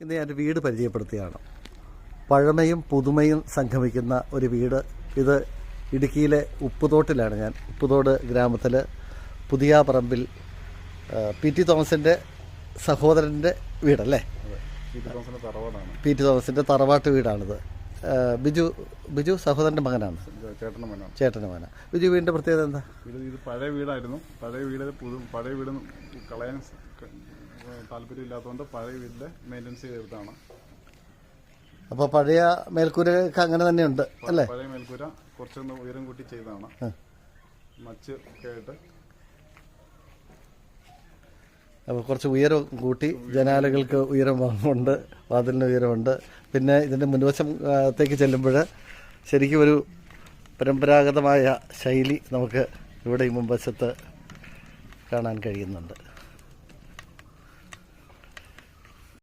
ഇന്ന് ഞാൻ വീട് പരിചയപ്പെടുത്തുകയാണ്. പഴമയും പുതുമയും സംഗമിക്കുന്ന ഒരു വീട്. ഇത് ഇടുക്കിയിലെ ഉപ്പുതോട്ടിലാണ്. ഞാൻ ഉപ്പുതോട് ഗ്രാമത്തിൽ പുതിയാപറമ്പിൽ പി ടി തോമസിൻ്റെ സഹോദരൻ്റെ വീടല്ലേ? പി ടി തോമസിൻ്റെ തറവാട്ട് വീടാണിത്. ബിജു സഹോദരൻ്റെ മകനാണ്, ചേട്ടൻ്റെ മകനാണ്. ബിജു വീടിൻ്റെ പ്രത്യേകത എന്താ? ഇത് പഴയ വീടായിരുന്നു. പഴയ വീട് കളയാൻ താല്പര്യമില്ലാത്തതുകൊണ്ട് പഴയ വീട്ടിലെ മെയിൻ്റെനൻസ് ചെയ്തെടുത്താണ്. അപ്പോൾ പഴയ മേൽക്കൂരയൊക്കെ അങ്ങനെ തന്നെയുണ്ട് അല്ലേ? പഴയ മേൽക്കൂര കുറച്ചൊന്ന് ഉയരം കൂട്ടി ചെയ്തതാണ്. മച്ച് ഒക്കെ ആയിട്ട് അപ്പോൾ കുറച്ച് ഉയരം കൂട്ടി, ജനാലകൾക്ക് ഉയരമുണ്ട്, വാതിലിന് ഉയരമുണ്ട്. പിന്നെ ഇതിൻ്റെ മുൻവശത്തേക്ക് ചെല്ലുമ്പോൾ ശരിക്കും ഒരു പരമ്പരാഗതമായ ശൈലി നമുക്ക് ഇവിടെ ഈ മുൻവശത്ത് കാണാൻ കഴിയുന്നുണ്ട്.